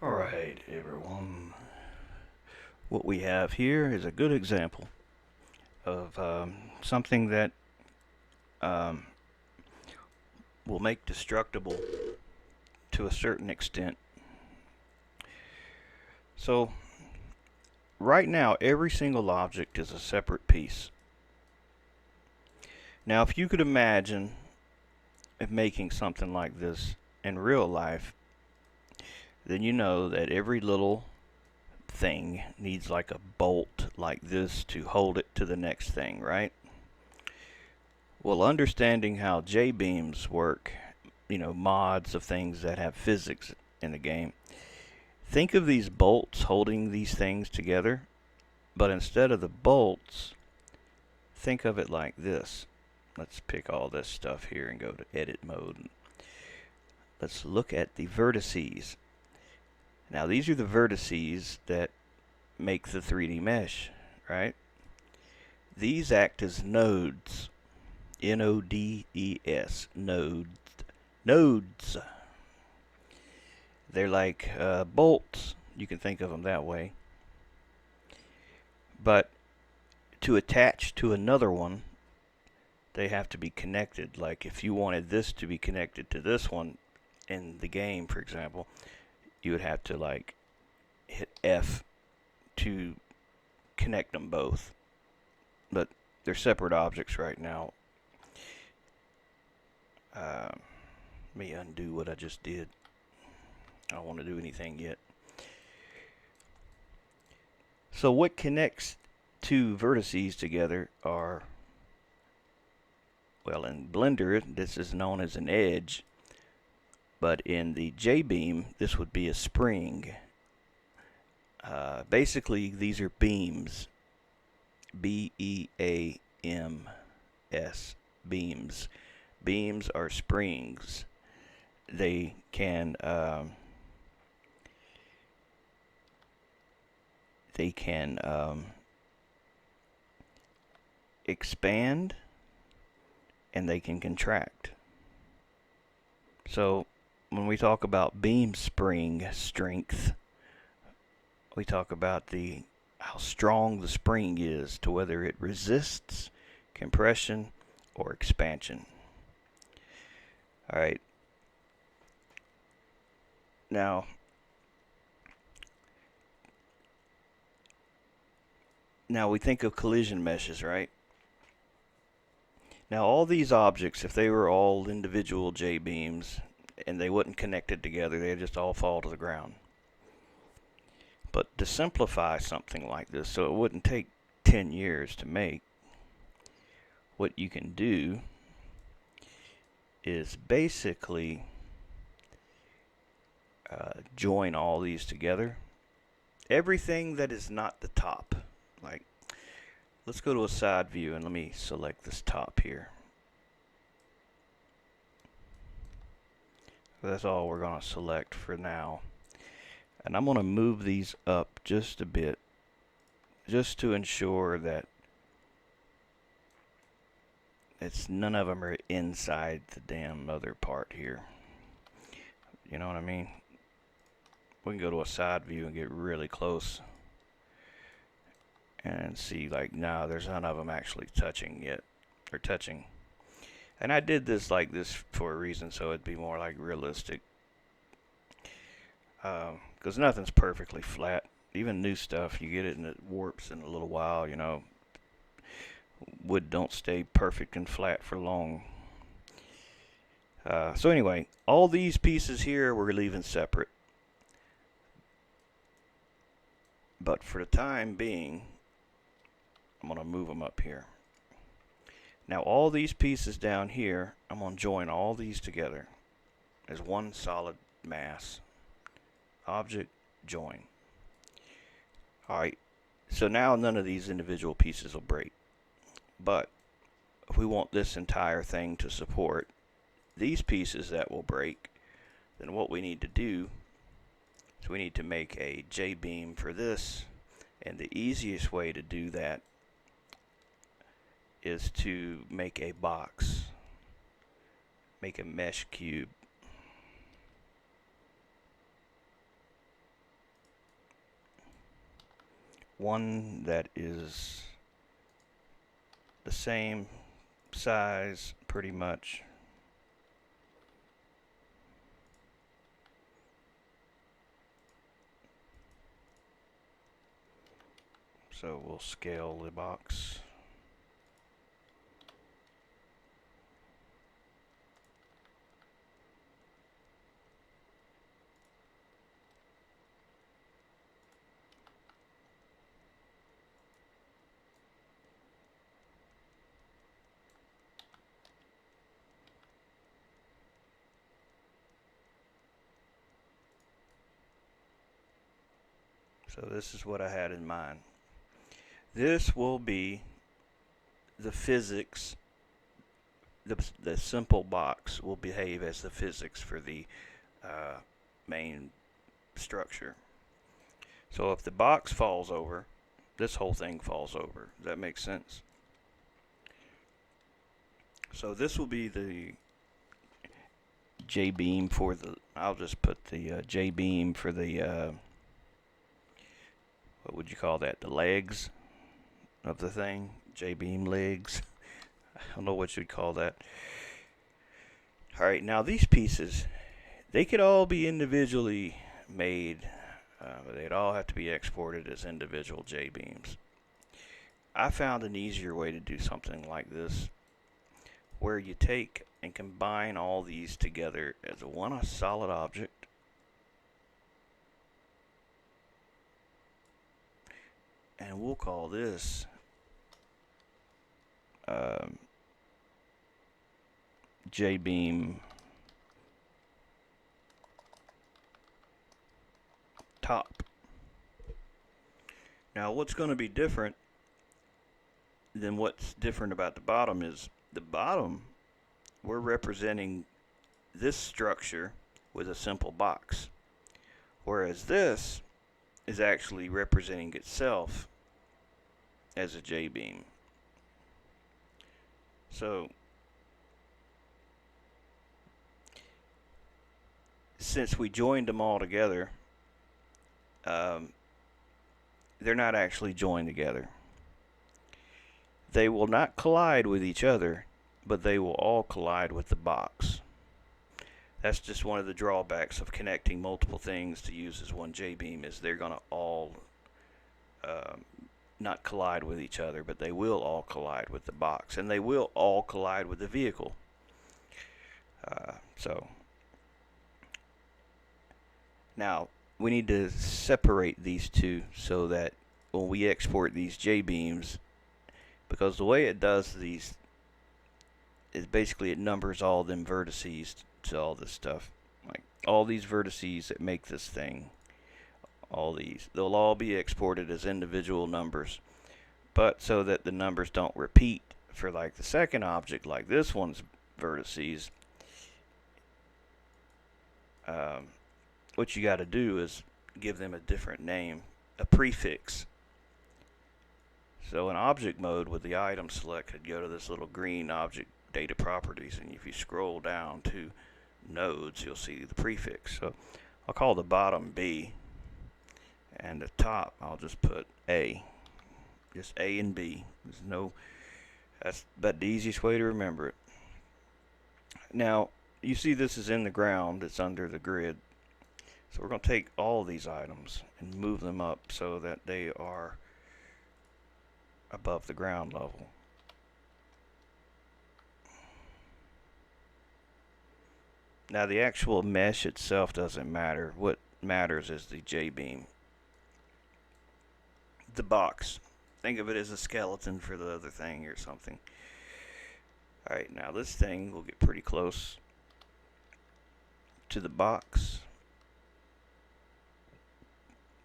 Alright, everyone. What we have here is a good example of something that um, will make destructible to a certain extent. So, right now, every single object is a separate piece. Now, if you could imagine making something like this in real life, then you know that every little thing needs like a bolt like this to hold it to the next thing, right? Well, understanding how J-beams work, mods of things that have physics in the game, think of these bolts holding these things together, but instead of the bolts, think of it like this. Let's pick all this stuff here and go to edit mode. Let's look at the vertices. Now, these are the vertices that make the 3D mesh, right? These act as nodes. N-O-D-E-S. Nodes. Nodes. They're like bolts. You can think of them that way. But to attach to another one, they have to be connected. Like if you wanted this to be connected to this one in the game, for example, you would have to like hit F to connect them both. But they're separate objects right now. Let me undo what I just did. I don't want to do anything yet. So what connects two vertices together are, well, in Blender, this is known as an edge. But in the J-beam, this would be a spring. Basically, these are beams. B-E-A-M-S. Beams. Beams are springs. They can expand and they can contract. So when we talk about beam spring strength, we talk about how strong the spring is to whether it resists compression or expansion. All right. Now, we think of collision meshes, right? Now, all these objects, if they were all individual J-beams and they wasn't connected together, they'd just all fall to the ground. But to simplify something like this so it wouldn't take 10 years to make, what you can do is basically join all these together. Everything that is not the top. Like, let's go to a side view and let me select this top here. That's all we're going to select for now. And I'm going to move these up just a bit, just to ensure that none of them are inside the damn other part here. You know what I mean? We can go to a side view and get really close and see, like, no, there's none of them actually touching yet, or touching. And I did this like this for a reason, so it'd be more like realistic. Because nothing's perfectly flat. Even new stuff, you get it and it warps in a little while, Wood don't stay perfect and flat for long. So anyway, all these pieces here we're leaving separate. But for the time being, I'm going to move them up here. Now all these pieces down here, I'm going to join all these together as one solid mass. Object, join. Alright, so now none of these individual pieces will break. But if we want this entire thing to support these pieces that will break, then what we need to do is we need to make a J-beam for this. And the easiest way to do that is to make a box, make a mesh cube. one that is the same size pretty much. So we'll scale the box. So this is what I had in mind. This will be the physics. The simple box will behave as the physics for the main structure. So if the box falls over, this whole thing falls over. Does that make sense? So this will be the J-beam for the, I'll just put the J-beam for the, what would you call that? The legs of the thing? J-beam legs. I don't know what you'd call that. Alright, now these pieces, they could all be individually made. They'd all have to be exported as individual J-beams. I found an easier way to do something like this, where you take and combine all these together as one solid object. And we'll call this J-beam top. Now what's going to be different than what's different about the bottom is the bottom, we're representing this structure with a simple box, whereas this is actually representing itself as a J-beam. So since we joined them all together, they're not actually joined together. They will not collide with each other, but they will all collide with the box. That's just one of the drawbacks of connecting multiple things to use as one J-beam, is they're going to all not collide with each other, but they will all collide with the box, and they will all collide with the vehicle. So now we need to separate these two so that when we export these J-beams, because the way it does these is basically it numbers all them vertices to all this stuff. Like all these vertices that make this thing, all these, they'll all be exported as individual numbers, but so that the numbers don't repeat for like the second object, like this one's vertices, what you got to do is give them a different name, a prefix. So in object mode with the item selected, go to this little green object data properties, and if you scroll down to nodes, you'll see the prefix. So I'll call the bottom B, and the top I'll just put A. Just A and B. There's no, that's about the easiest way to remember it. Now you see this is in the ground, it's under the grid. So we're going to take all these items and move them up so that they are above the ground level. Now the actual mesh itself doesn't matter. What matters is the J-beam. The box. Think of it as a skeleton for the other thing or something. Alright, now this thing will get pretty close to the box.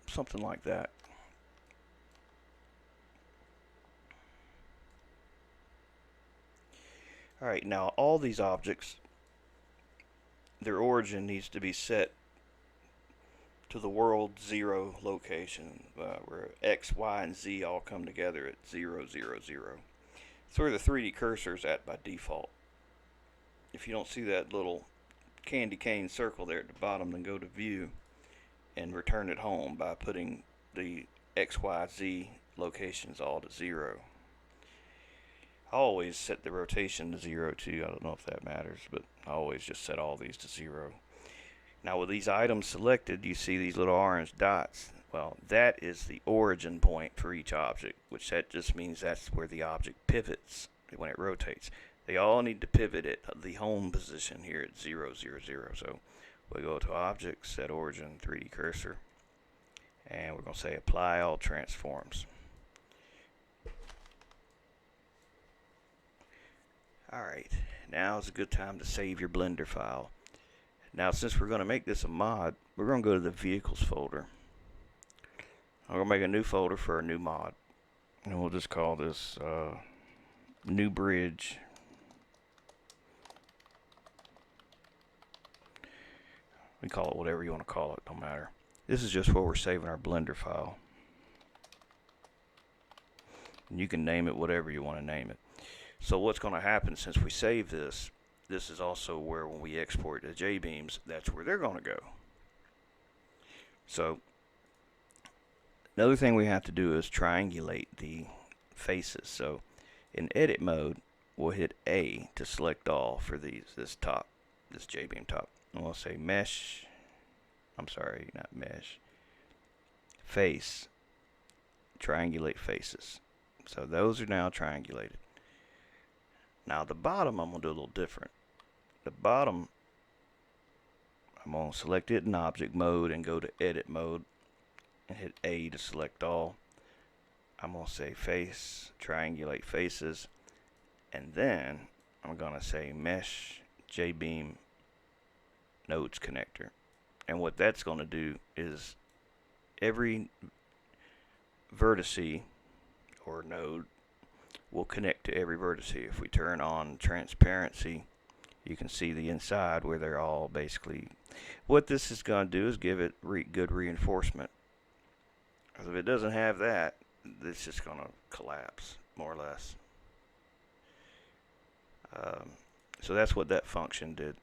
Something like that. Alright, now all these objects, their origin needs to be set to the world 0 location, where X, Y, and Z all come together at 0, 0, 0. It's where the 3D cursor is at by default. If you don't see that little candy cane circle there at the bottom, then go to View and return it home by putting the X, Y, Z locations all to 0. I always set the rotation to 0 too. I don't know if that matters, but I always just set all these to 0. Now with these items selected, you see these little orange dots. Well, that is the origin point for each object, which that just means that's where the object pivots when it rotates. They all need to pivot at the home position here at 0, 0, 0. So we go to Object, Set Origin, 3D Cursor, and we're going to say Apply All Transforms. Alright, now is a good time to save your Blender file. Now since we're going to make this a mod, we're going to go to the Vehicles folder. I'm going to make a new folder for a new mod. And we'll just call this New Bridge. We call it whatever you want to call it, don't matter. This is just where we're saving our Blender file. And you can name it whatever you want to name it. So what's going to happen since we save this, this is also where when we export the jbeams, that's where they're going to go. So another thing we have to do is triangulate the faces. So in edit mode, we'll hit A to select all for this jbeam top. And we'll say mesh, I'm sorry, not mesh, face, triangulate faces. So those are now triangulated. Now the bottom I'm going to do a little different. The bottom, I'm going to select it in object mode and go to edit mode and hit A to select all. I'm going to say face, triangulate faces, and then I'm going to say mesh jbeam nodes connector. And what that's going to do is every vertice or node will connect to every vertice. If we turn on transparency, you can see the inside where they're all basically. What this is going to do is give it good reinforcement. Because if it doesn't have that, it's just going to collapse, more or less. So that's what that function did.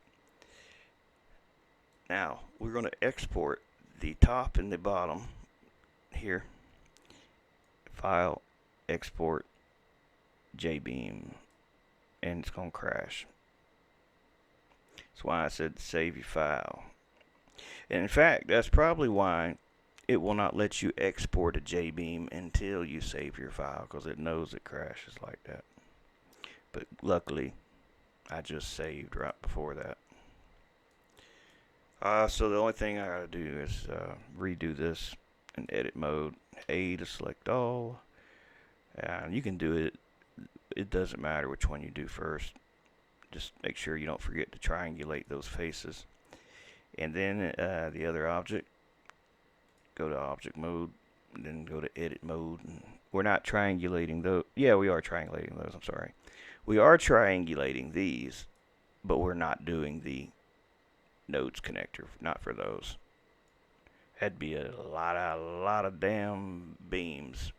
Now, we're going to export the top and the bottom here. File, export, jbeam, and it's going to crash. That's why I said save your file. And in fact, that's probably why it will not let you export a jbeam until you save your file, because it knows it crashes like that. But luckily, I just saved right before that. So the only thing I gotta do is redo this in edit mode. A to select all. And you can do it. It doesn't matter which one you do first. Just make sure you don't forget to triangulate those faces. And then the other object, go to object mode, and then go to edit mode. And we're not triangulating those. Yeah, we are triangulating those. I'm sorry. We are triangulating these, but we're not doing the nodes connector. Not for those. That'd be a lot of damn beams,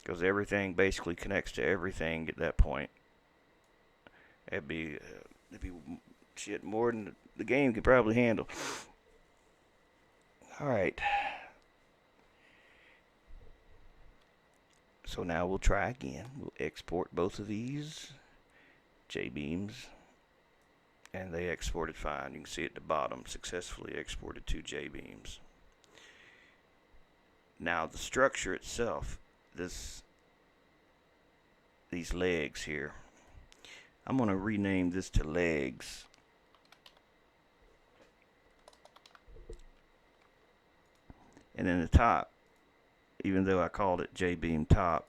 because everything basically connects to everything at that point. It'd be shit more than the game could probably handle. Alright. So now we'll try again. We'll export both of these jbeams, and they exported fine. You can see at the bottom, successfully exported 2 jbeams. Now the structure itself, these legs here, I'm going to rename this to legs. And then the top, even though I called it jbeam top,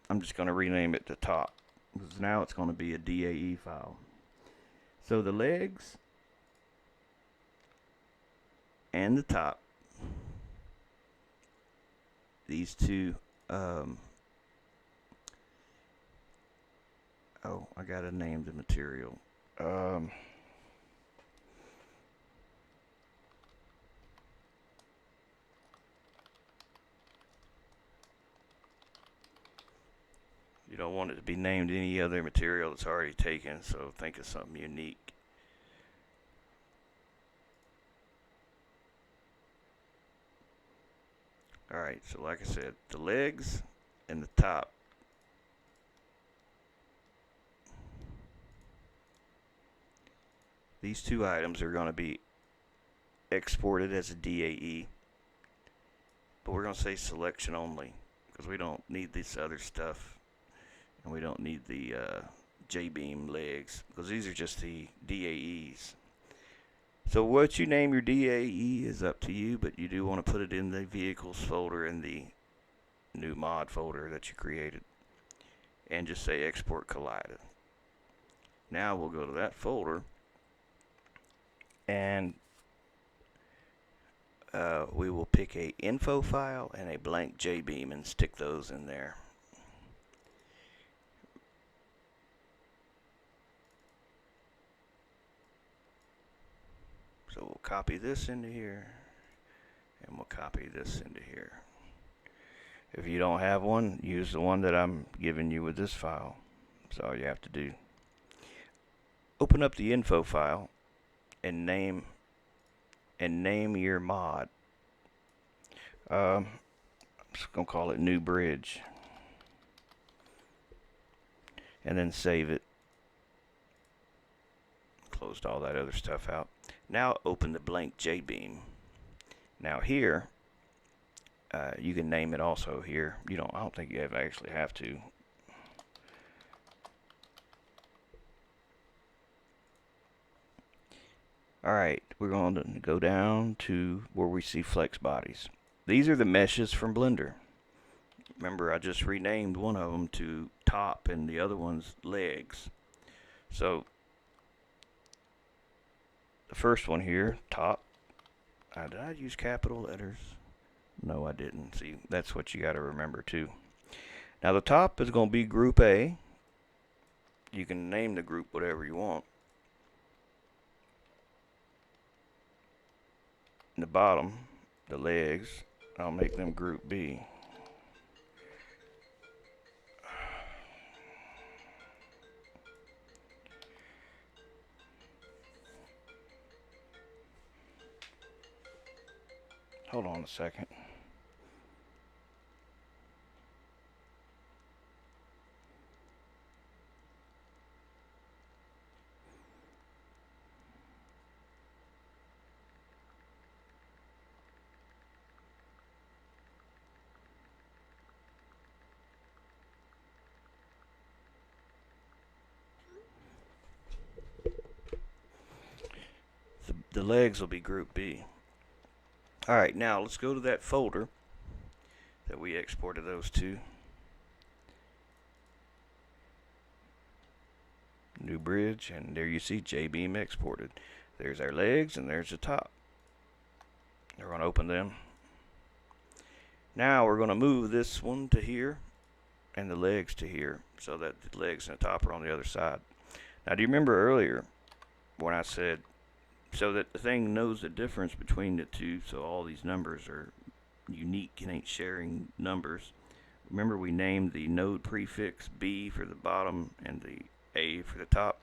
I'm just going to rename it to top, because now it's going to be a DAE file. So the legs and the top, these two, oh, I gotta name the material. You don't want it to be named any other material that's already taken, so think of something unique. Alright, so like I said, the legs and the top. These two items are going to be exported as a DAE, but we're going to say selection only because we don't need this other stuff, and we don't need the jbeam legs because these are just the DAEs. So what you name your DAE is up to you, but you do want to put it in the vehicles folder in the new mod folder that you created, and just say export collided. Now we'll go to that folder, and we will pick a info file and a blank jbeam and stick those in there. So we'll copy this into here, and we'll copy this into here. If you don't have one, use the one that I'm giving you with this file. That's all you have to do. Open up the info file and name your mod. I'm just gonna call it new bridge, and then save it. Closed all that other stuff out. Now open the blank jbeam. Now here, you can name it also here. I don't think you actually have to. Alright, we're going to go down to where we see Flexbodies. These are the meshes from Blender. Remember, I just renamed one of them to top and the other one's legs. So, the first one here, top. Did I use capital letters? No, I didn't. See, that's what you got to remember too. Now the top is going to be group A. You can name the group whatever you want. And the bottom, the legs, I'll make them group B. Hold on a second. The legs will be group B. Alright, now let's go to that folder that we exported those to. New bridge, and there you see jbeam exported. There's our legs and there's the top. We're going to open them. Now we're going to move this one to here and the legs to here so that the legs and the top are on the other side. Now do you remember earlier when I said so that the thing knows the difference between the two, so all these numbers are unique and ain't sharing numbers? Remember we named the node prefix B for the bottom and the A for the top.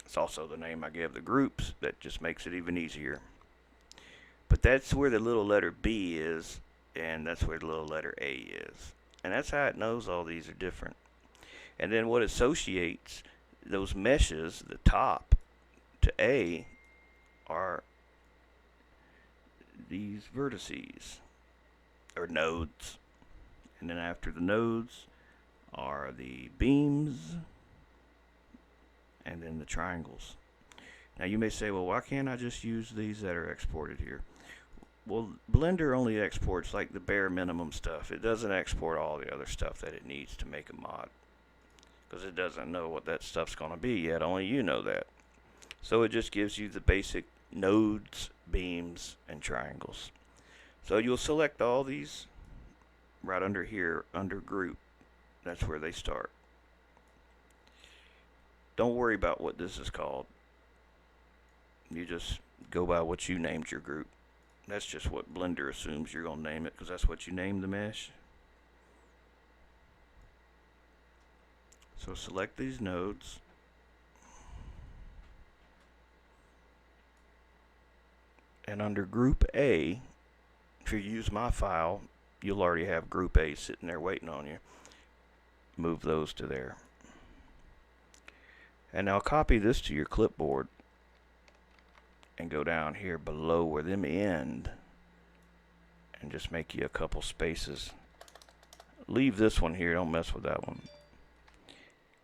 It's also the name I gave the groups. That just makes it even easier. But that's where the little letter B is, and that's where the little letter A is. And that's how it knows all these are different. And then what associates those meshes, the top to A, are these vertices, or nodes. And then after the nodes are the beams, and then the triangles. Now you may say, well, why can't I just use these that are exported here? Well, Blender only exports like the bare minimum stuff. It doesn't export all the other stuff that it needs to make a mod, because it doesn't know what that stuff's going to be yet. Only you know that. So it just gives you the basic nodes, beams, and triangles. So you'll select all these right under here, under group. That's where they start. Don't worry about what this is called. You just go by what you named your group. That's just what Blender assumes you're going to name it, because that's what you named the mesh. So select these nodes. And under group A, if you use my file, you'll already have group A sitting there waiting on you. Move those to there. And now copy this to your clipboard and go down here below where them end and just make you a couple spaces. Leave this one here, don't mess with that one.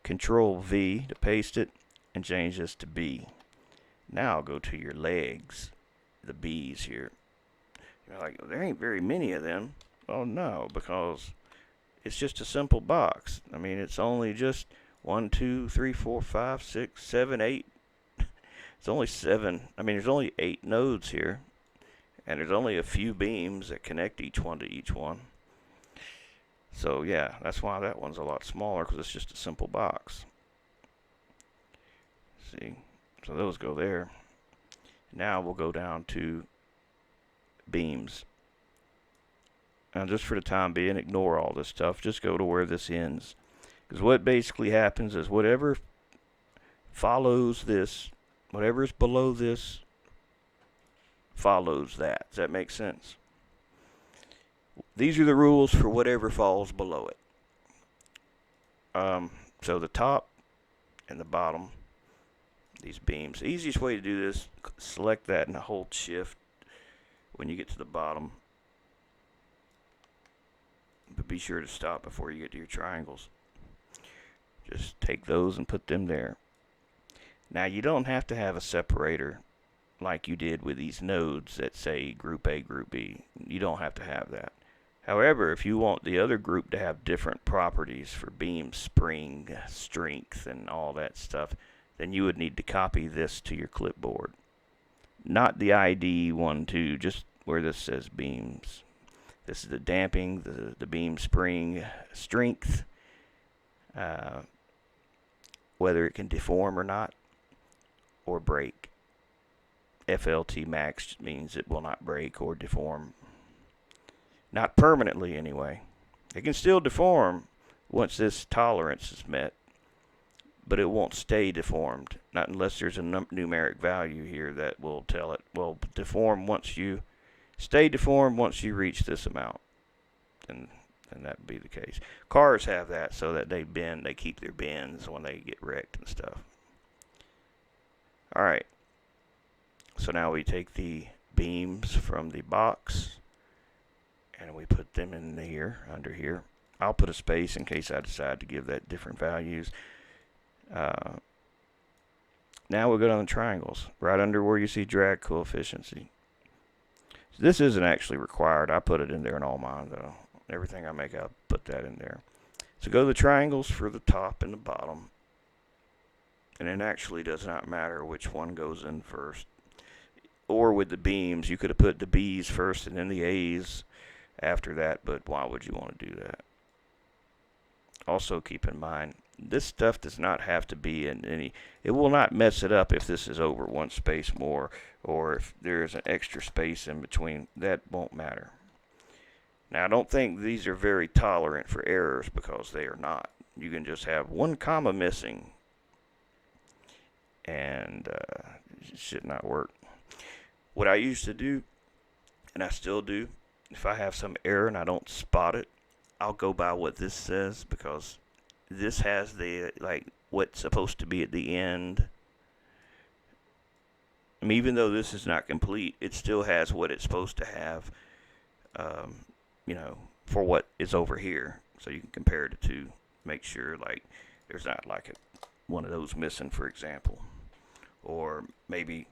Control V to paste it and change this to B. Now go to your legs, the B's here. You're like, there ain't very many of them. Oh no, because it's just a simple box. I mean, it's only just 1, 2, 3, 4, 5, 6, 7, 8. It's only 7. I mean, there's only 8 nodes here. And there's only a few beams that connect each one to each one. So yeah, that's why that one's a lot smaller, because it's just a simple box. See, so those go there. Now we'll go down to beams. Now just for the time being, ignore all this stuff. Just go to where this ends. Because what basically happens is whatever follows this, whatever is below this, follows that. Does that make sense? These are the rules for whatever falls below it. So the top and the bottom, these beams. The easiest way to do this, select that and hold shift when you get to the bottom. But be sure to stop before you get to your triangles. Just take those and put them there. Now you don't have to have a separator like you did with these nodes that say group A, group B. You don't have to have that. However, if you want the other group to have different properties for beam spring, strength, and all that stuff, then you would need to copy this to your clipboard. Not the ID 1, 2, just where this says beams. This is the damping, the beam spring, strength, whether it can deform or not, or break. FLT max means it will not break or deform. Not permanently, anyway. It can still deform once this tolerance is met, but it won't stay deformed. Not unless there's a numeric value here that will tell it, well, deform once you, stay deformed once you reach this amount. And that would be the case. Cars have that so that they bend, they keep their bends when they get wrecked and stuff. Alright. So now we take the beams from the box and we put them in here, under here. I'll put a space in case I decide to give that different values. Now we'll go down the triangles, right under where you see drag coefficient. So this isn't actually required. I put it in there in all mine, though. Everything I make, I'll put that in there. So go to the triangles for the top and the bottom. And it actually does not matter which one goes in first. Or with the beams, you could have put the B's first and then the A's after that, but why would you want to do that? Also keep in mind, this stuff does not have to be in any, it will not mess it up if this is over one space more, or if there is an extra space in between. That won't matter. Now I don't think these are very tolerant for errors, because they are not. You can just have one comma missing and it should not work. What I used to do, and I still do, if I have some error and I don't spot it, I'll go by what this says, because this has the, like, what's supposed to be at the end. I mean, even though this is not complete, it still has what it's supposed to have, you know, for what is over here. So you can compare the two, make sure, like, there's not, like, one of those missing, for example. Or maybe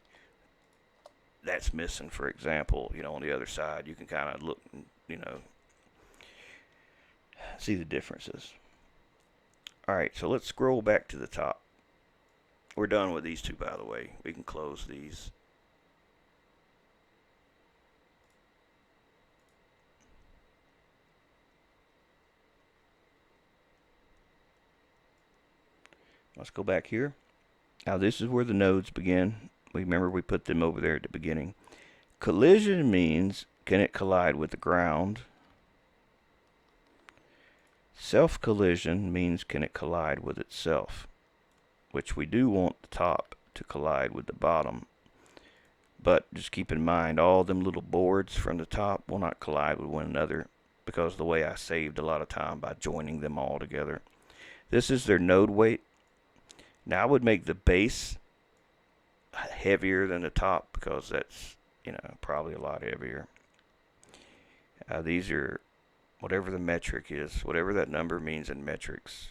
that's missing, for example, you know, on the other side. You can kind of look, you know, see the differences. Alright, so let's scroll back to the top. We're done with these two, by the way. We can close these. Let's go back here. Now this is where the nodes begin. Remember we put them over there at the beginning. Collision means, can it collide with the ground? Self-collision means, can it collide with itself? Which we do want the top to collide with the bottom. But just keep in mind, all them little boards from the top will not collide with one another. because of the way I saved a lot of time by joining them all together. This is their node weight. Now I would make the base heavier than the top because that's, probably a lot heavier. These are whatever the metric is, whatever that number means in metrics.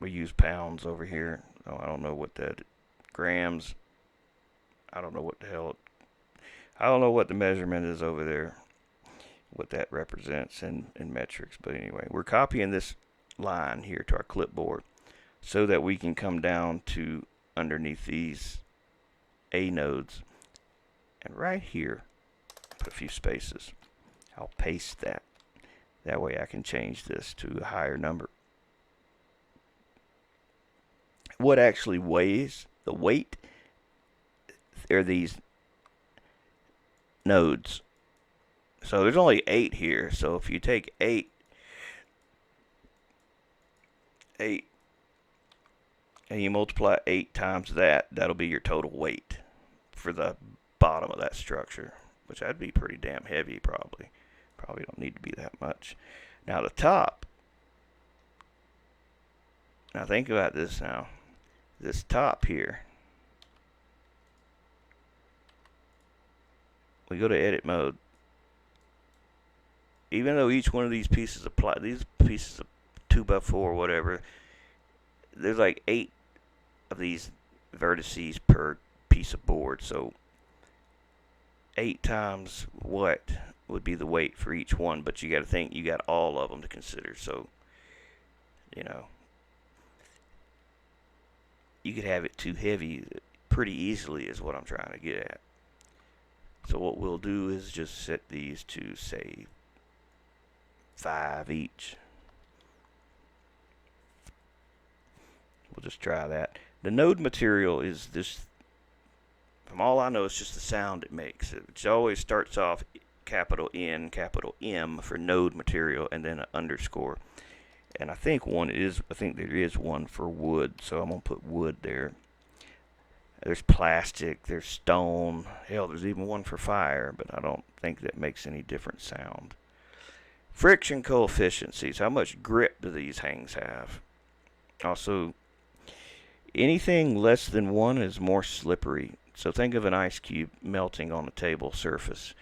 We use pounds over here. Oh, I don't know what that grams. I don't know what the hell. I don't know what the measurement is over there, what that represents in metrics. But anyway, we're copying this line here to our clipboard so that we can come down to underneath these A nodes. And right here, put a few spaces. I'll paste that. That way I can change this to a higher number. What actually weighs the weight are these nodes. So there's only 8 here. So if you take 8, and you multiply 8 times that, that'll be your total weight for the bottom of that structure, which that'd be pretty damn heavy probably. Probably don't need to be that much. Now the top. Now think about this now. This top here. We go to edit mode. Even though each one of these pieces of 2x4 or whatever, there's like 8 of these vertices per piece of board. So 8 times what would be the weight for each one, but you got to think you got all of them to consider. So, you could have it too heavy pretty easily is what I'm trying to get at. So what we'll do is just set these to, say, 5 each. We'll just try that. The node material is this, from all I know, it's just the sound it makes. It always starts off capital N, capital M for node material, and then an underscore. And I think there is one for wood, so I'm gonna put wood there. There's plastic, there's stone, hell, there's even one for fire, but I don't think that makes any different sound. Friction coefficients, how much grip do these hangs have? Also, anything less than 1 is more slippery. So think of an ice cube melting on a table surface.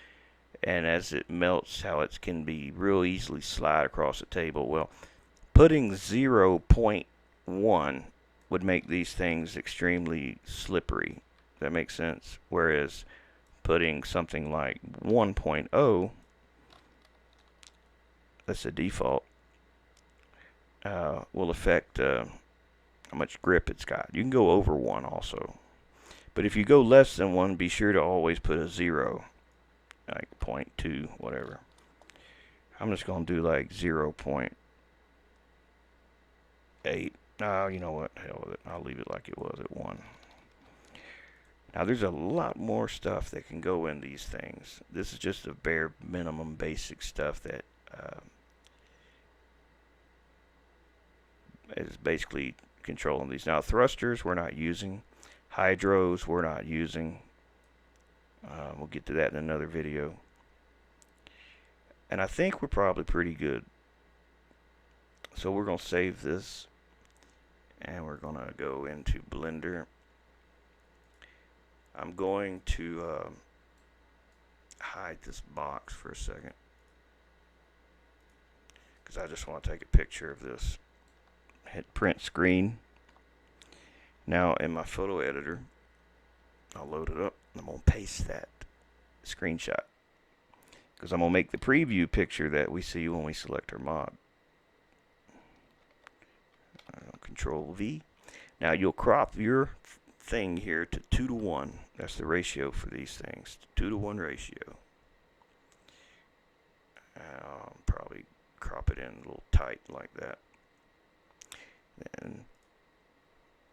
And as it melts, how it can be real easily slide across the table. Well, putting 0.1 would make these things extremely slippery. That makes sense. Whereas putting something like 1.0, that's the default, will affect how much grip it's got. You can go over 1 also. But if you go less than 1, be sure to always put a 0. Like 0.2, whatever. I'm just going to do like 0.8. Oh, you know what? Hell with it. I'll leave it like it was at 1. Now, there's a lot more stuff that can go in these things. This is just the bare minimum basic stuff that is basically controlling these. Now, thrusters we're not using. Hydros we're not using. We'll get to that in another video. And I think we're probably pretty good. So we're going to save this. And we're going to go into Blender. I'm going to hide this box for a second, because I just want to take a picture of this. Hit print screen. Now in my photo editor, I'll load it up. I'm going to paste that screenshot, because I'm going to make the preview picture that we see when we select our mod. Control V. Now you'll crop your thing here to 2:1. That's the ratio for these things. 2:1 ratio. I'll probably crop it in a little tight like that. And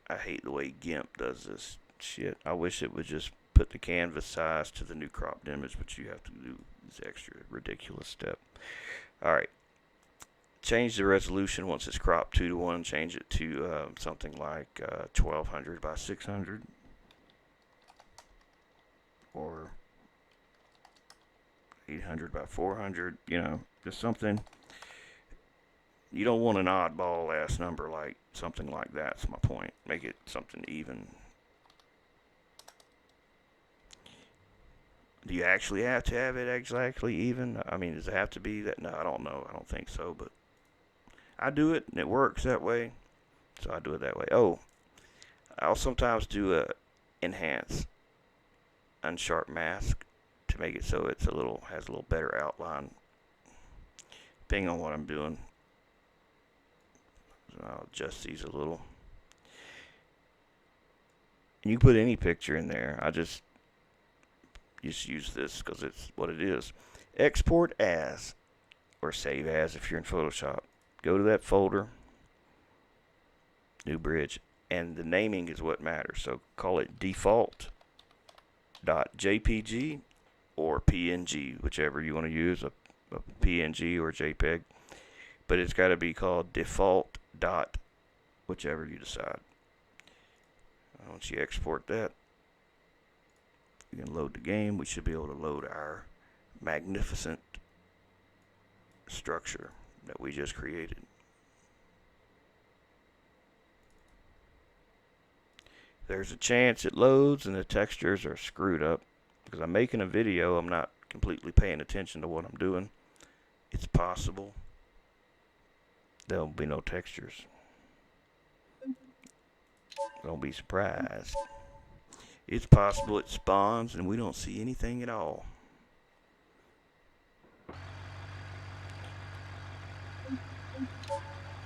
I hate the way GIMP does this shit. I wish it would just put the canvas size to the new cropped image, but you have to do this extra ridiculous step. Alright. Change the resolution once it's cropped 2:1. Change it to something like 1200 by 600. Or 800 by 400, you know, just something. You don't want an oddball ass number like something like that's my point. Make it something even. Do you actually have to have it exactly even? I mean, does it have to be that? No, I don't know. I don't think so, but I do it and it works that way. So I do it that way. Oh, I'll sometimes do a enhance unsharp mask to make it so it's has a little better outline, depending on what I'm doing. So I'll adjust these a little. And you can put any picture in there. I just use this because it's what it is. Export as, or save as if you're in Photoshop. Go to that folder, new bridge, and the naming is what matters. So call it default.jpg or PNG, whichever you want to use, a PNG or JPEG. But it's got to be called default dot whichever you decide. Once you export that, you can load the game. We should be able to load our magnificent structure that we just created. There's a chance it loads and the textures are screwed up because I'm making a video. I'm not completely paying attention to what I'm doing. It's possible there'll be no textures. Don't be surprised. It's possible it spawns and we don't see anything at all.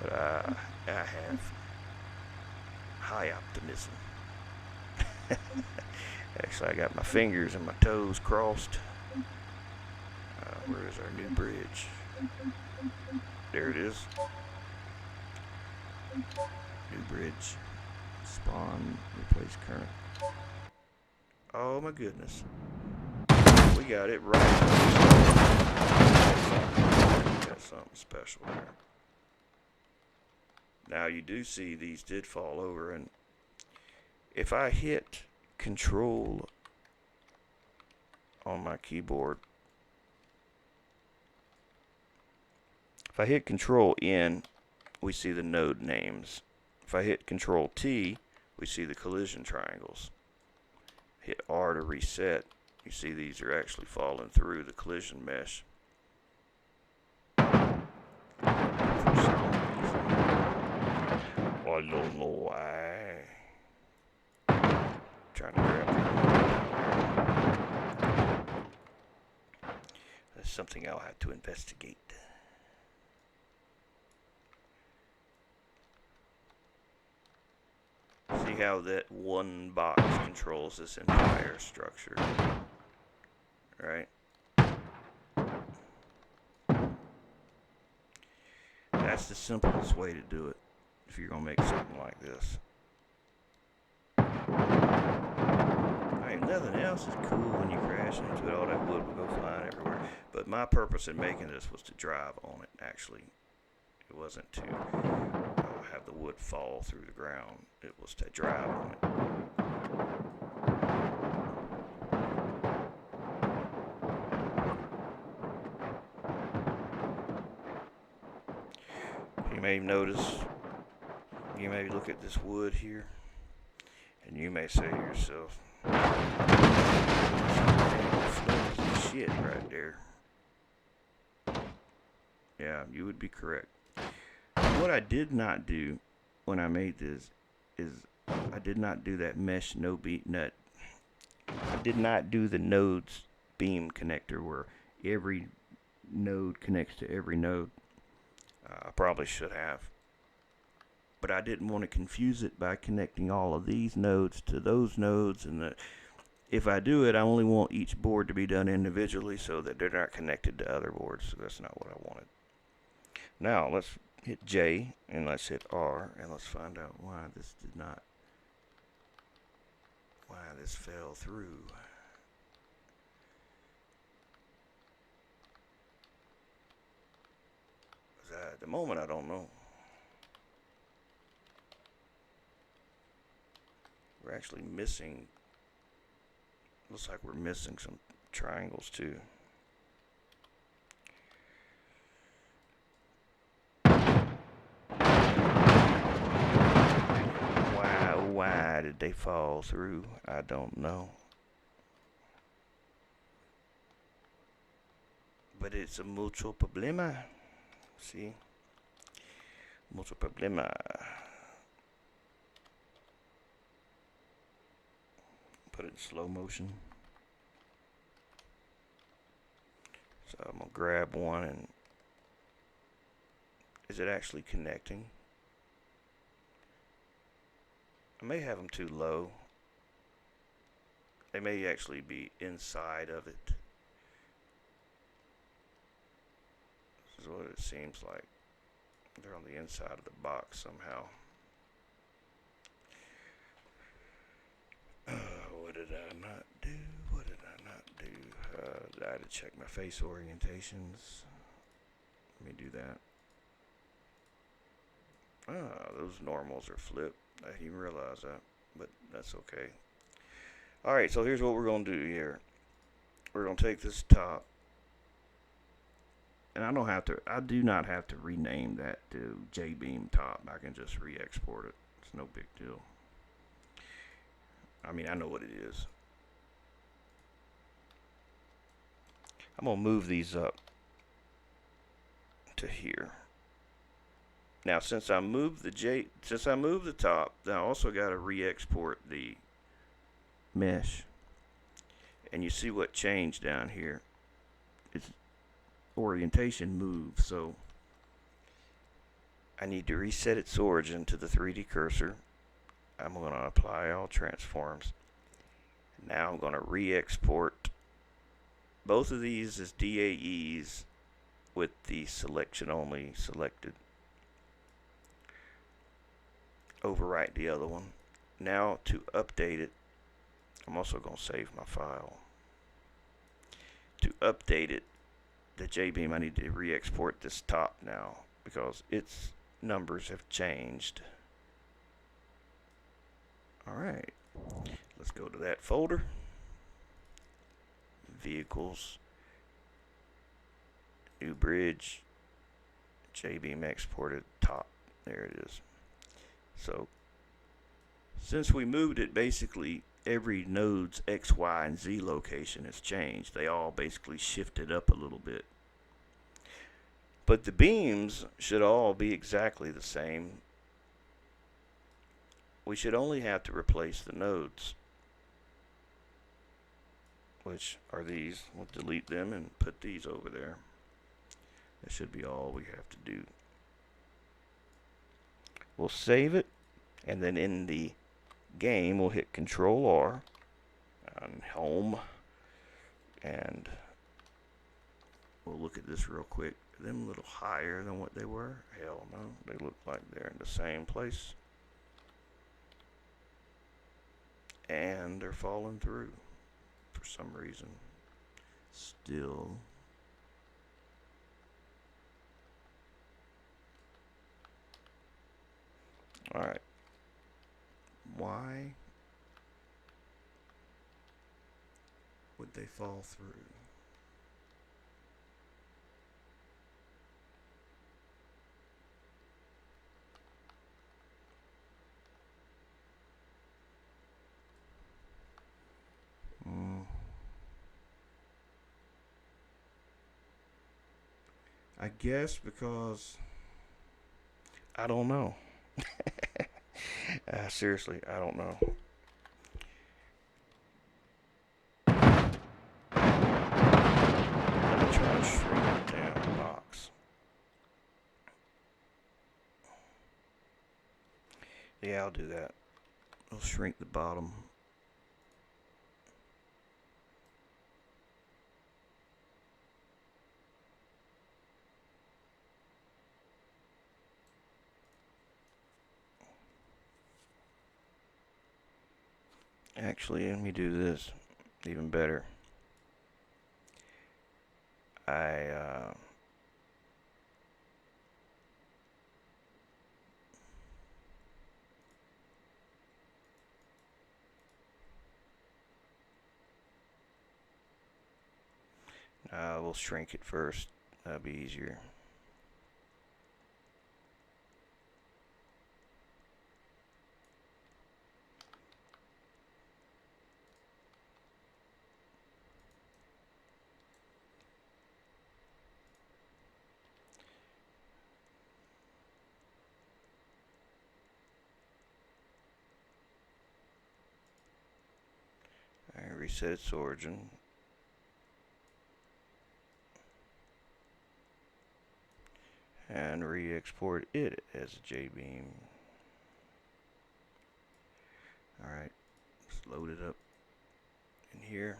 But I have high optimism. Actually, I got my fingers and my toes crossed. Where is our new bridge? There it is. New bridge. Spawn, replace current. Oh my goodness. We got it right. Got something special there. Now you do see these did fall over, and if I hit Control on my keyboard, if I hit Control N, we see the node names. If I hit Control T, we see the collision triangles. Hit R to reset. You see these are actually falling through the collision mesh. I don't know why. Trying to grab it. That's something I'll have to investigate. See how that one box controls this entire structure, right? That's the simplest way to do it if you're gonna make something like this. Alright, nothing else is cool when you crash into it. All that wood will go flying everywhere. But my purpose in making this was to drive on it, actually. It wasn't to have the wood fall through the ground. It was to drive on it. You may notice, you may look at this wood here, and you may say to yourself, shit right there. Yeah, you would be correct. What I did not do when I made this is I did not do that mesh no beat nut. I did not do the nodes beam connector where every node connects to every node. I probably should have, but I didn't want to confuse it by connecting all of these nodes to those nodes, and if I do it, I only want each board to be done individually so that they're not connected to other boards. So that's not what I wanted. Now let's hit J and let's hit R and let's find out why this fell through. At the moment, I don't know. We're actually missing, looks like we're missing some triangles too. Why did they fall through? I don't know. But it's a mucho problema. See? Mucho problema. Put it in slow motion. So I'm going to grab one and... Is it actually connecting? I may have them too low. They may actually be inside of it. This is what it seems like. They're on the inside of the box somehow. What did I not do? What did I not do? I had to check my face orientations. Let me do that. Those normals are flipped. I didn't even realize that, but that's okay. Alright, so here's what we're going to do here. We're going to take this top, and I do not have to rename that to jbeam top. I can just re-export it. It's no big deal. I mean, I know what it is. I'm going to move these up to here. Now, since I moved the top, then I also got to re-export the mesh. And you see what changed down here. Its orientation moved, so I need to reset its origin to the 3D cursor. I'm going to apply all transforms. Now I'm going to re-export both of these as DAEs with the selection only selected. Overwrite the other one. Now to update it, I'm also going to save my file. To update it, the jbeam, I need to re-export this top now because its numbers have changed. Alright, let's go to that folder. Vehicles, new bridge, jbeam exported top. There it is. So, since we moved it, basically every node's X, Y, and Z location has changed. They all basically shifted up a little bit. But the beams should all be exactly the same. We should only have to replace the nodes, which are these. We'll delete them and put these over there. That should be all we have to do. We'll save it, and then in the game we'll hit Control R on home, and we'll look at this real quick. Are them a little higher than what they were? Hell no, they look like they're in the same place, and they're falling through for some reason still. Alright, why would they fall through? I guess because I don't know. Seriously, I don't know. Let me try to shrink down the box. Yeah, I'll do that. I'll shrink the bottom. Actually, let me do this even better. We'll shrink it first. That'll be easier. reset its origin. And re-export it as a jbeam. Alright, let's load it up in here.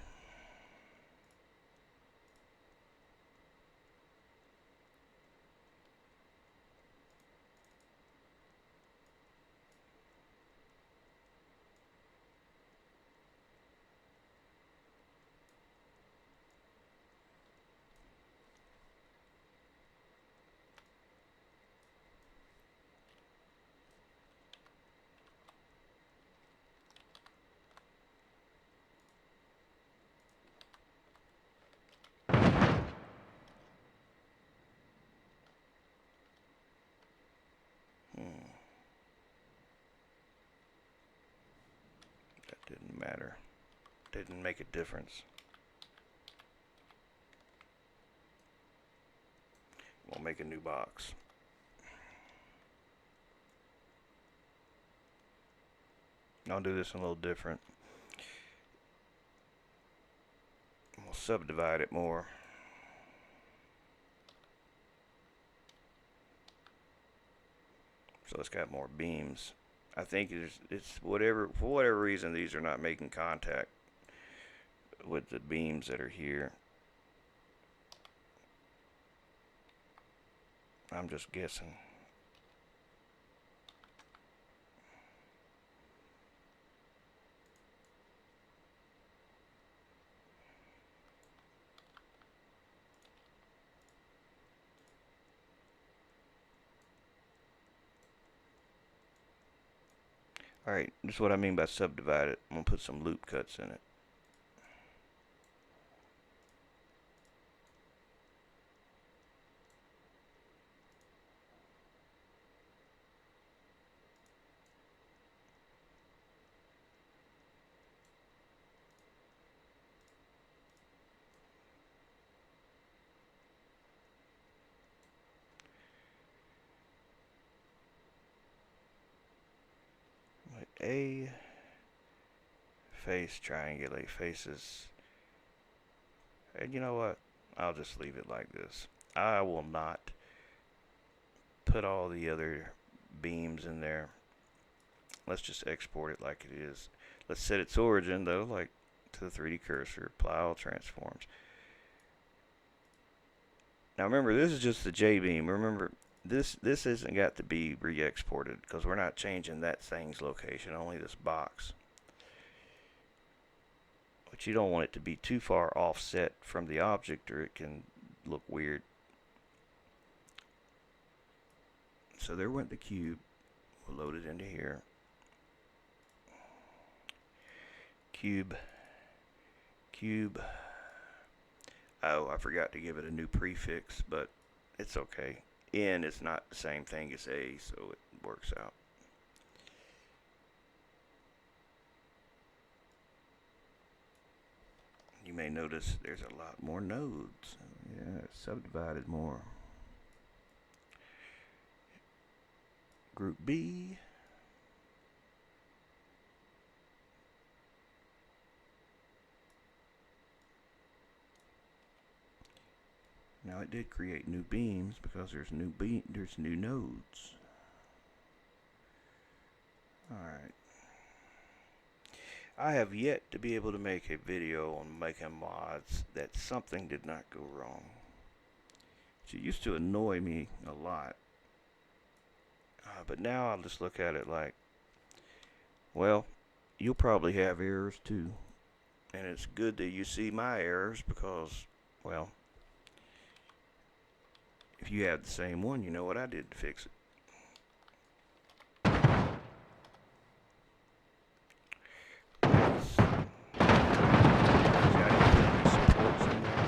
That didn't matter. Didn't make a difference. We'll make a new box. I'll do this a little different. We'll subdivide it more. So it's got more beams. I think it's whatever, for whatever reason, these are not making contact with the beams that are here. I'm just guessing. Alright, this is what I mean by subdivide it. I'm going to put some loop cuts in it. A face, triangulate faces, and you know what, I'll just leave it like this. I will not put all the other beams in there. Let's just export it like it is. Let's set its origin though, like to the 3D cursor, apply all transforms. Now remember, this is just the J-beam. Remember, this isn't got to be re-exported because we're not changing that thing's location, only this box. But you don't want it to be too far offset from the object or it can look weird. So there went the cube. We'll load it into here. Cube. Oh, I forgot to give it a new prefix, but it's okay. N is not the same thing as A, so it works out. You may notice there's a lot more nodes. Yeah, it's subdivided more. Group B. Now it did create new beams because there's new nodes. Alright. I have yet to be able to make a video on making mods that something did not go wrong. It used to annoy me a lot. But now I'll just look at it like, well, you'll probably have errors too. And it's good that you see my errors because, well, if you have the same one, you know what I did to fix it.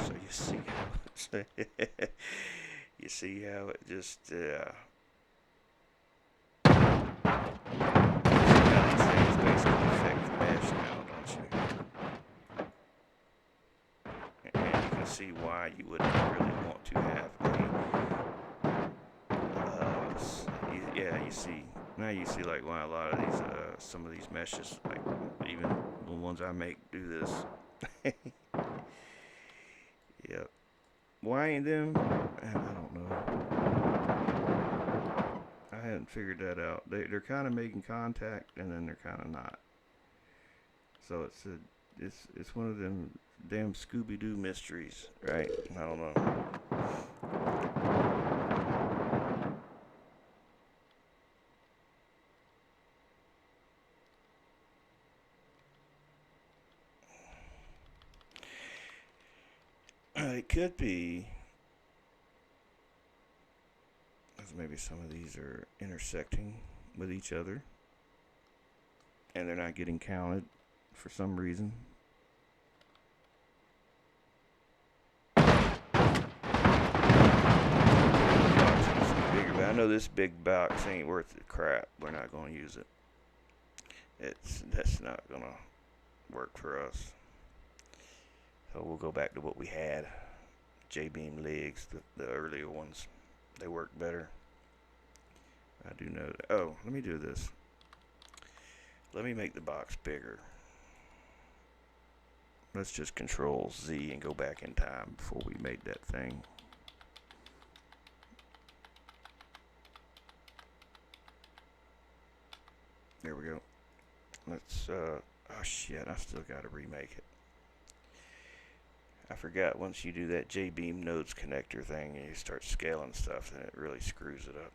So you see how you see how it just these things basically affect the mesh now, don't you? And you can see why you wouldn't really want to have yeah, you see now, you see like why a lot of these some of these meshes, like even the ones I make, do this. Yep. Why ain't them? I don't know. I hadn't figured that out. They're kind of making contact and then they're kind of not. So it's one of them damn Scooby-Doo mysteries, right? I don't know. It could be, because maybe some of these are intersecting with each other, and they're not getting counted for some reason. Bigger, but I know this big box ain't worth the crap. We're not going to use it. That's not going to work for us. So we'll go back to what we had. J-beam legs, the earlier ones. They work better. I do know that. Oh, let me do this. Let me make the box bigger. Let's just Control Z and go back in time before we made that thing. There we go. Let's, oh shit, I still gotta remake it. I forgot once you do that jbeam nodes connector thing and you start scaling stuff, then it really screws it up.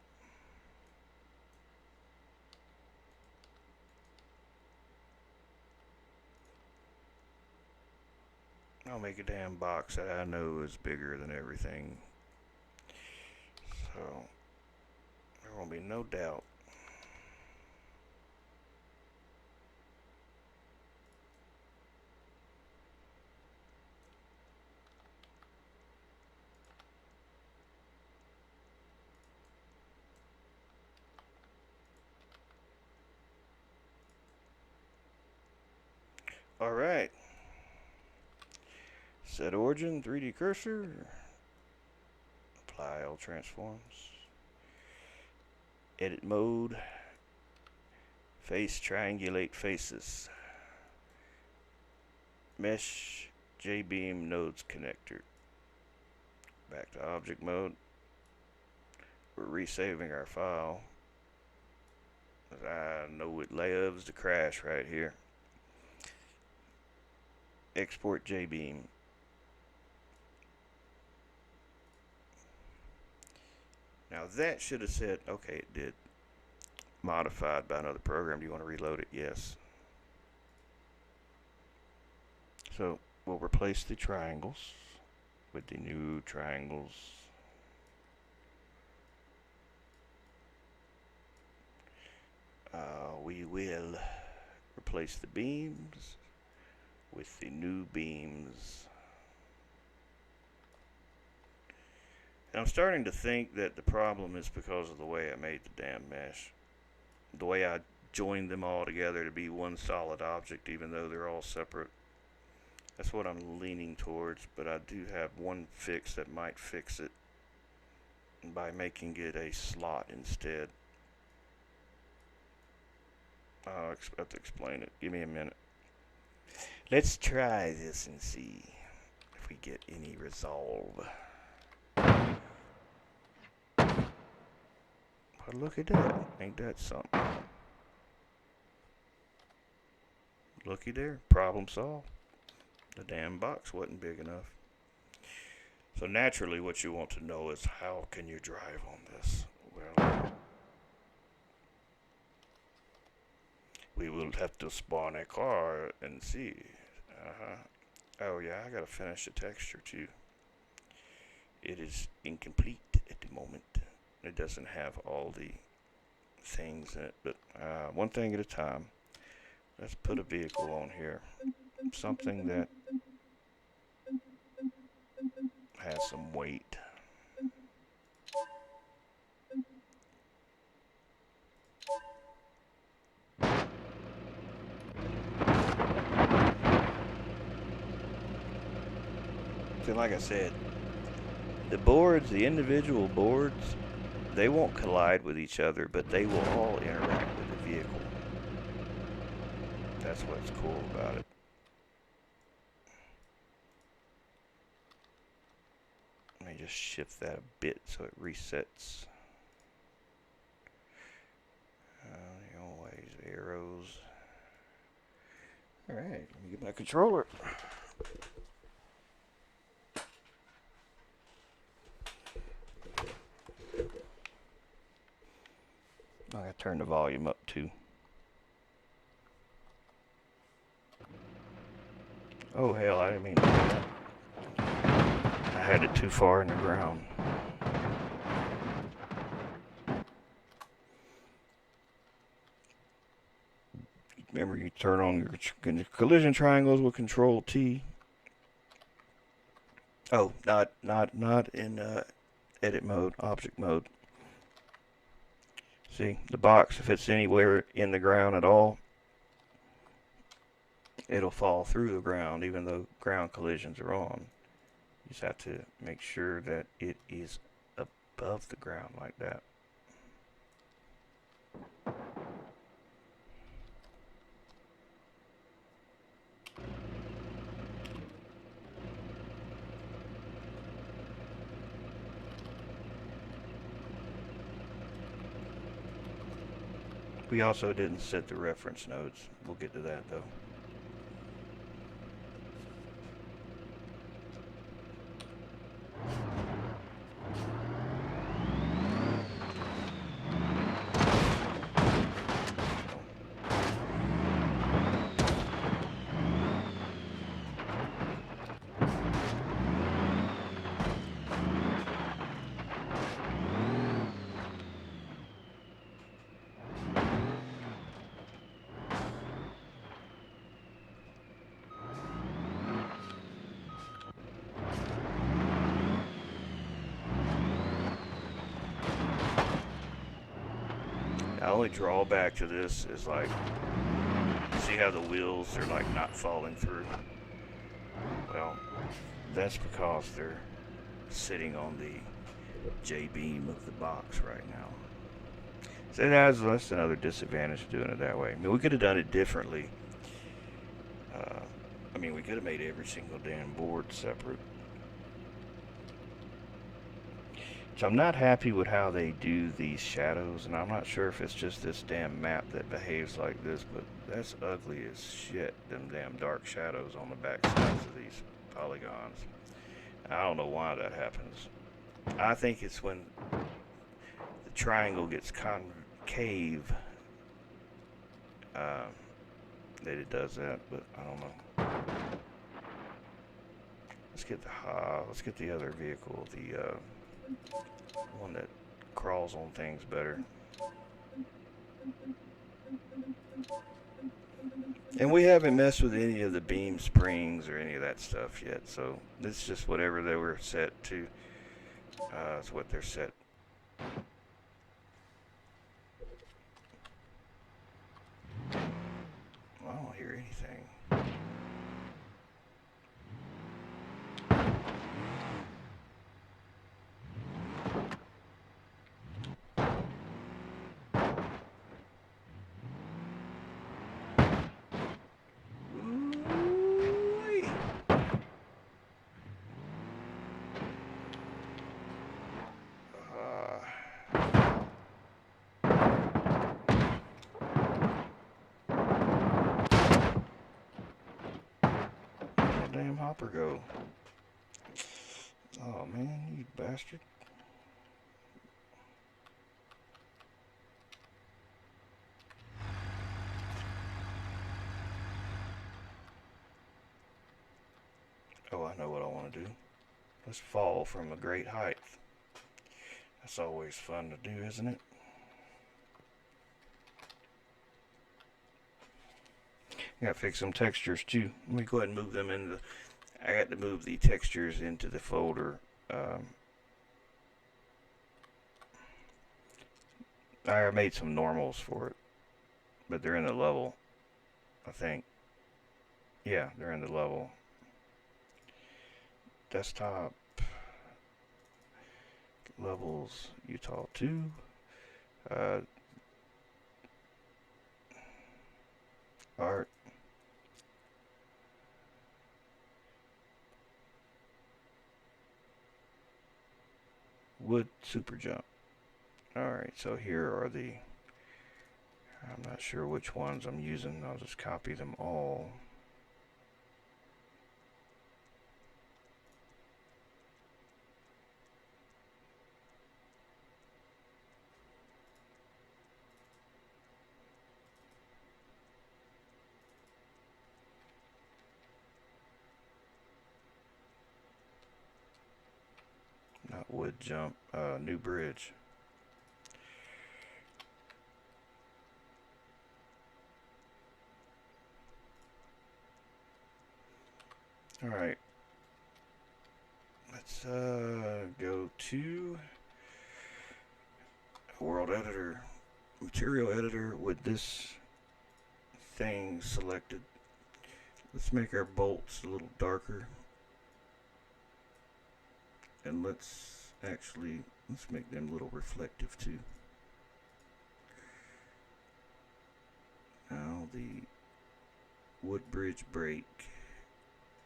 I'll make a damn box that I know is bigger than everything. So, there won't be no doubt. Alright. Set origin, 3D cursor. Apply all transforms. Edit mode. Face triangulate faces. Mesh jbeam nodes connector. Back to object mode. We're resaving our file. I know it loves to crash right here. Export jbeam. Now that should have said, okay, it did. Modified by another program. Do you want to reload it? Yes. So we'll replace the triangles with the new triangles. We will replace the beams with the new beams. And I'm starting to think that the problem is because of the way I made the damn mesh. The way I joined them all together to be one solid object, even though they're all separate. That's what I'm leaning towards, but I do have one fix that might fix it by making it a slot instead. I'll have to explain it. Give me a minute. Let's try this and see if we get any resolve. But look at that. Ain't that something? Looky there. Problem solved. The damn box wasn't big enough. So naturally what you want to know is how can you drive on this? Well, we will have to spawn a car and see. Oh yeah, I gotta finish the texture too. It is incomplete at the moment. It doesn't have all the things in it, but one thing at a time. Let's put a vehicle on here. Something that has some weight. So like I said, the boards, the individual boards, they won't collide with each other, but they will all interact with the vehicle. That's what's cool about it. just shift that a bit so it resets. Always arrows. Alright, let me get my controller. I gotta turn the volume up too. Oh hell, I didn't mean to do that. I had it too far in the ground. Remember, you turn on your collision triangles with Control T. Oh, not in edit mode, object mode. See, the box, if it's anywhere in the ground at all, it'll fall through the ground even though ground collisions are on. You just have to make sure that it is above the ground like that. We also didn't set the reference nodes. We'll get to that though. The only drawback to this is like, see how the wheels are like not falling through? Well, that's because they're sitting on the J-beam of the box right now. So that's another disadvantage of doing it that way. I mean, we could have done it differently. I mean, we could have made every single damn board separate. So I'm not happy with how they do these shadows, and I'm not sure if it's just this damn map that behaves like this, but that's ugly as shit, them damn dark shadows on the back sides of these polygons. I don't know why that happens. I think it's when the triangle gets concave that it does that, but I don't know. Let's get the other vehicle, the one that crawls on things better. And we haven't messed with any of the beam springs or any of that stuff yet, so this is just whatever they were set to. It's what they're set. I don't hear anything. Damn hopper go. Oh man, you bastard. Oh, I know what I want to do. Let's fall from a great height. That's always fun to do, isn't it? I gotta fix some textures too. Let me go ahead and move them into. I got to move the textures into the folder. I made some normals for it, but they're in the level, I think. Yeah, they're in the level. Desktop levels Utah 2. Art. wood super jump. Alright, so here are the, I'm not sure which ones I'm using. I'll just copy them all. Not wood jump, new bridge. Alright. Let's go to World Editor, Material Editor with this thing selected. Let's make our bolts a little darker. And let's make them a little reflective too. Now the wood bridge break,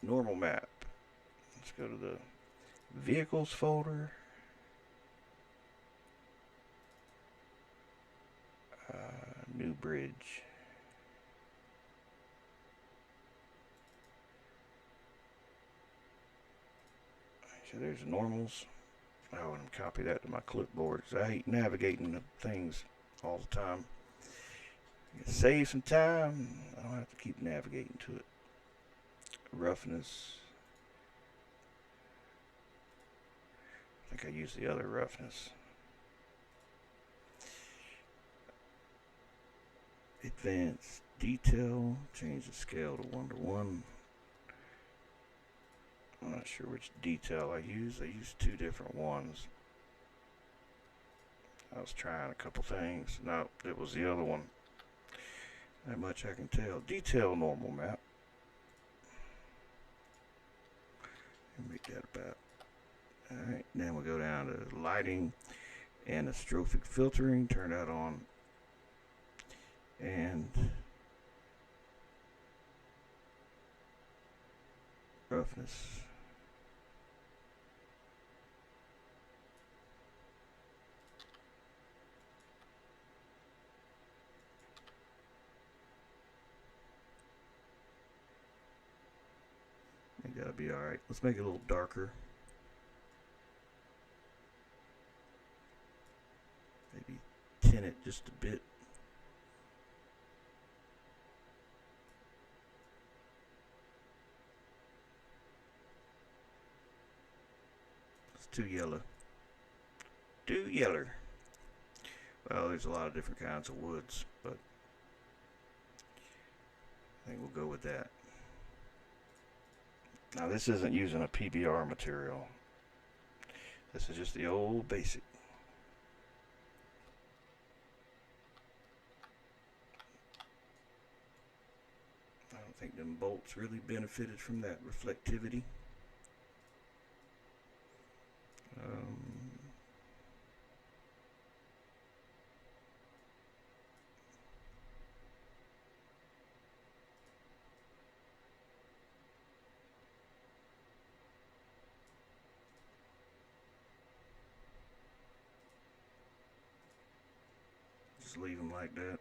normal map. Let's go to the vehicles folder. New bridge. So there's normals. I want to copy that to my clipboard because I hate navigating the things all the time. Save some time. I don't have to keep navigating to it. Roughness. I think I used the other roughness. Advanced detail. Change the scale to 1:1. I'm not sure which detail I used. I used two different ones. I was trying a couple things. No, it was the other one. That much I can tell. Detail normal map. Make that about. Alright, then we'll go down to lighting and astrophic filtering. Turn that on. And roughness. I think that'll be alright. Let's make it a little darker. Maybe tint it just a bit. Too yellow. Too yeller. Well, there's a lot of different kinds of woods, but I think we'll go with that. Now this isn't using a PBR material. This is just the old basic. I don't think them bolts really benefited from that reflectivity. Just leave them like that.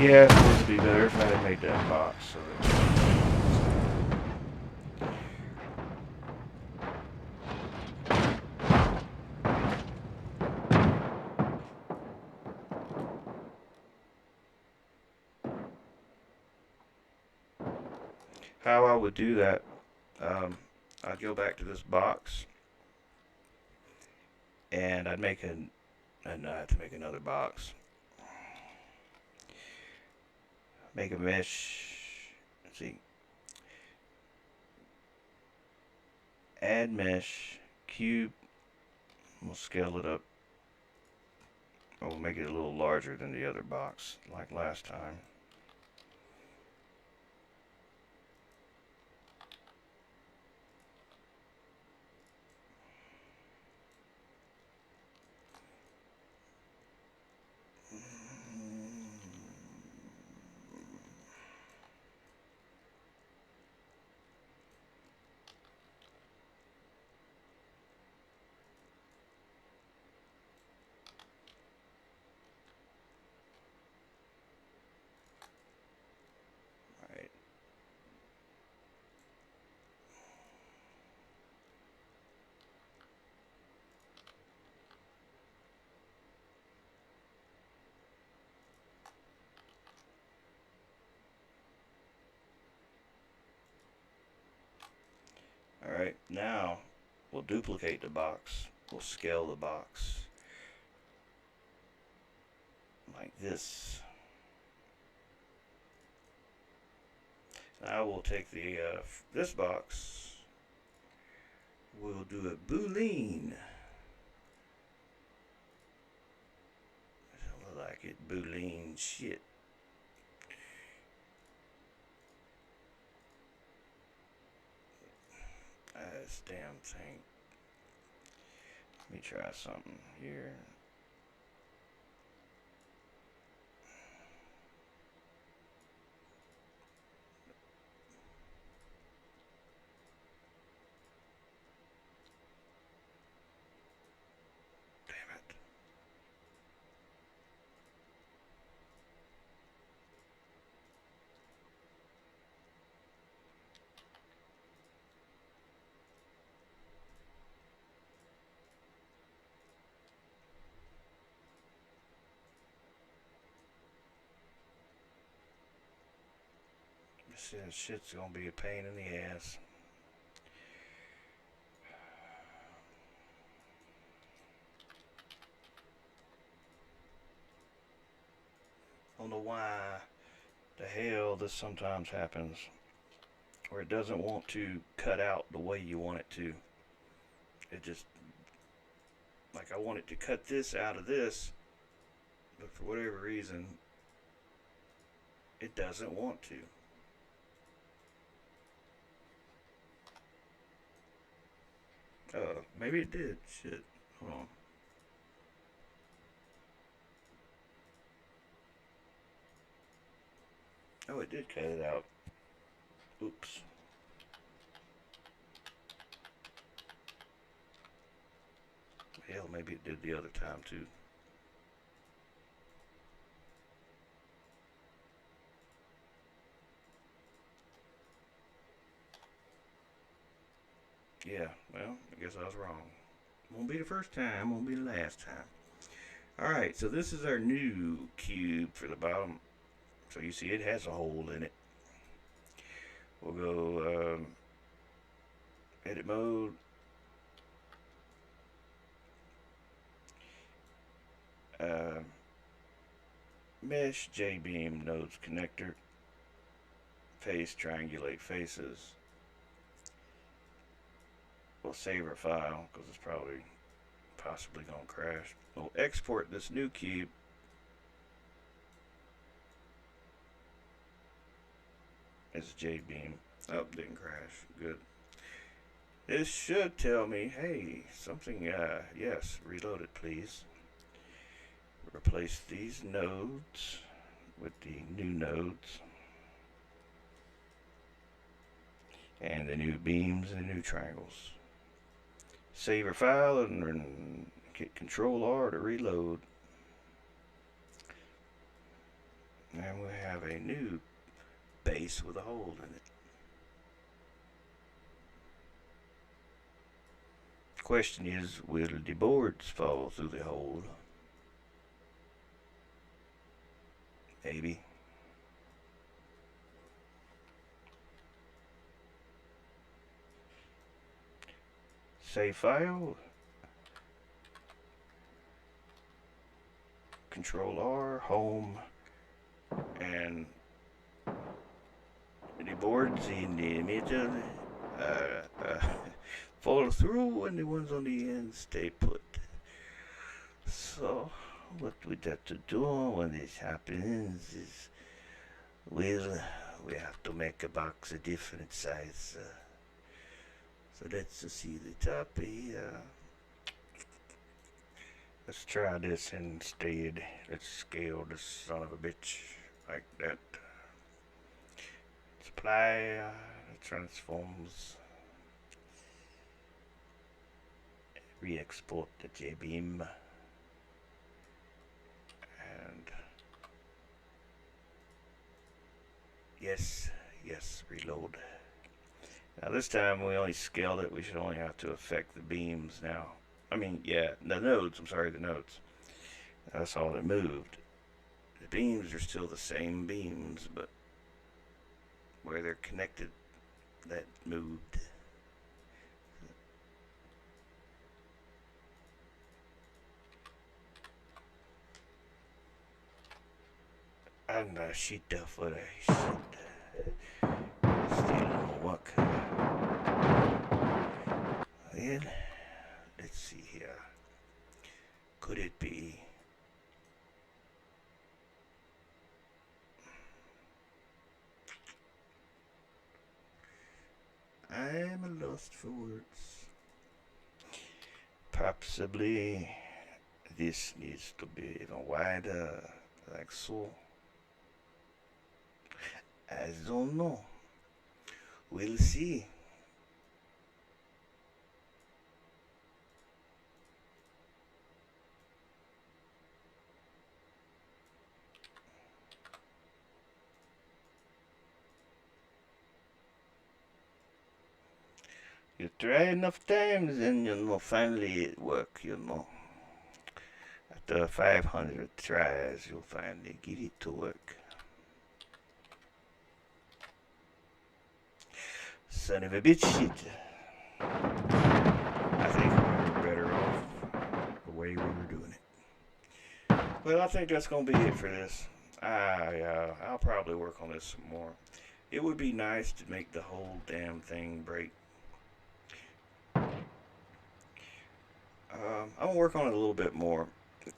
Yeah, it would be better if I had made that box so that How I would do that, I'd go back to this box and I'd make and I have to make another box. Make a mesh. Let's see. Add mesh cube. We'll scale it up. We'll make it a little larger than the other box, like last time. Alright. Alright, now we'll duplicate the box. We'll scale the box like this. Now we'll take the this box. We'll do a boolean. I like it, boolean shit. This damn thing. Let me try something here. Damn it. This shit's gonna be a pain in the ass. I don't know why the hell this sometimes happens, where it doesn't want to cut out the way you want it to. It just, like I want it to cut this out of this, but for whatever reason, it doesn't want to. Maybe it did. Shit. Hold on. Oh, it did cut it out. Oops. Hell, maybe it did the other time too. Yeah, well, I guess I was wrong. Won't be the first time, won't be the last time. Alright, so this is our new cube for the bottom. So you see it has a hole in it. We'll go edit mode. Mesh jbeam nodes connector. Face triangulate faces. We'll save our file because it's probably possibly gonna crash. We'll export this new cube. It's jbeam. Oh, didn't crash. Good. This should tell me, hey, something, yes, reload it please. Replace these nodes with the new nodes. And the new beams and the new triangles. Save our file and hit Control R to reload. And we have a new base with a hole in it. Question is, will the boards fall through the hole? Maybe. Save file. Control R, home, and the boards in the middle fall through, and the ones on the end stay put. So what we have to do when this happens is we have to make a box a different size. So let's see the top here. Let's try this instead. Let's scale this son of a bitch like that. Let's apply transforms. Re-export the jbeam. And yes, reload. Now this time we only scaled it. We should only have to affect the beams now. I mean, yeah, the nodes. I'm sorry, the nodes. That's all that moved. The beams are still the same beams, but where they're connected, that moved. And shit for the shit. Still don't work. Well, let's see here. Could it be? I'm lost for words. Possibly this needs to be even wider, like so. I don't know. We'll see. You try enough times and finally it work, After 500 tries, you'll finally get it to work. Son of a bitch shit. I think we were better off the way we were doing it. Well, I think that's going to be it for this. I'll probably work on this some more. It would be nice to make the whole damn thing break. I'm going to work on it a little bit more,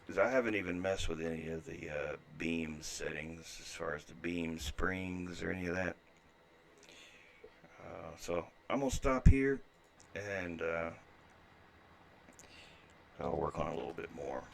because I haven't even messed with any of the beam settings as far as the beam springs or any of that. So I'm going to stop here, and I'll work on it a little bit more.